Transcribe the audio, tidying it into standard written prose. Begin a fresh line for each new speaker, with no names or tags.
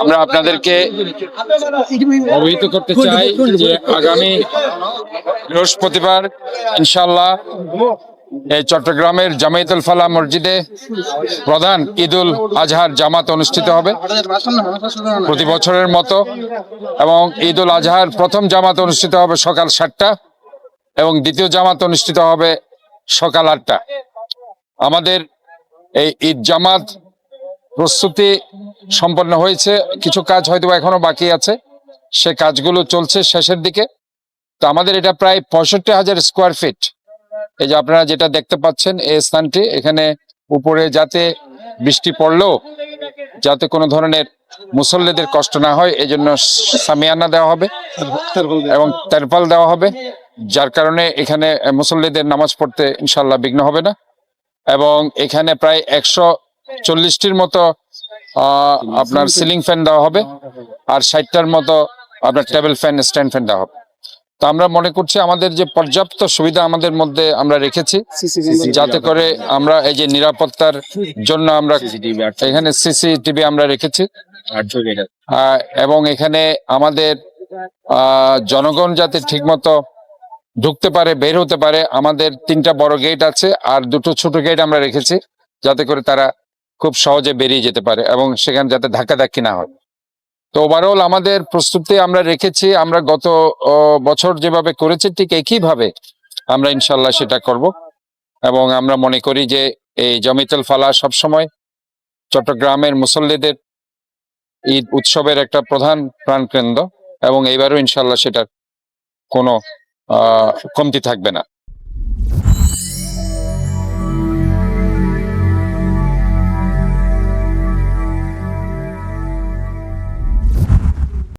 আমরা আপনাদেরকে অবহিত করতে চাই যে আগামী বৃহস্পতিবার ইনশাআল্লাহ এই চট্টগ্রামের জামায়াতুল ফালাহ মসজিদে প্রধান ঈদুল আজহার জামাত অনুষ্ঠিত হবে প্রতি বছরের মতো, এবং ঈদুল আজহার প্রথম জামাত অনুষ্ঠিত হবে সকাল 7টা এবং দ্বিতীয় জামাত অনুষ্ঠিত হবে সকাল 8টা। আমাদের এই ঈদ জামাত প্রস্তুতি সম্পন্ন হয়েছে, কিছু কাজ হয়তো এখনো বাকি আছে, সে কাজগুলো চলছে শেষের দিকে। তো আমাদের এটা প্রায় 65,000 স্কোয়ার ফিট। এই যে আপনারা যেটা দেখতে পাচ্ছেন এই স্থানটি, এখানে উপরে যাতে বৃষ্টি পড়লেও যাতে কোনো ধরনের মুসল্লিদের কষ্ট না হয় এই জন্য সামিয়ানা দেওয়া হবে এবং তেরপাল দেওয়া হবে, যার কারণে এখানে মুসল্লিদের নামাজ পড়তে ইনশাল্লাহ বিঘ্ন হবে না। এবং এখানে প্রায় 140টির মতো আপনার সিলিং ফ্যান দেওয়া হবে আর 60টার মতো আপনার টেবিল ফ্যান, স্ট্যান্ড ফ্যান দেওয়া হবে। তো আমরা মনে করছি আমাদের যে পর্যাপ্ত সুবিধা আমাদের মধ্যে আমরা রেখেছি, যাতে করে আমরা এই যে নিরাপত্তার জন্য আমরা এখানে সিসিটিভি আমরা রেখেছি, এবং এখানে আমাদের জনগণ যাতে ঠিকমতো ঢুকতে পারে, বের হতে পারে, আমাদের 3টা বড় গেট আছে আর 2টো ছোট গেট আমরা রেখেছি, যাতে করে তারা খুব সহজে বেরিয়ে যেতে পারে এবং সেখানে যাতে ধাক্কাধাক্কি না হয়। তো ওভারঅল আমাদের প্রস্তুতি আমরা রেখেছি, আমরা গত বছর যেভাবে করেছি ঠিক একইভাবে আমরা ইনশাল্লাহ সেটা করব। এবং আমরা মনে করি যে এই জামায়াতুল ফালাহ সবসময় চট্টগ্রামের মুসল্লিদের ঈদ উৎসবের একটা প্রধান প্রাণকেন্দ্র, এবং এইবারও ইনশাল্লাহ সেটার কোনো কমতি থাকবে না।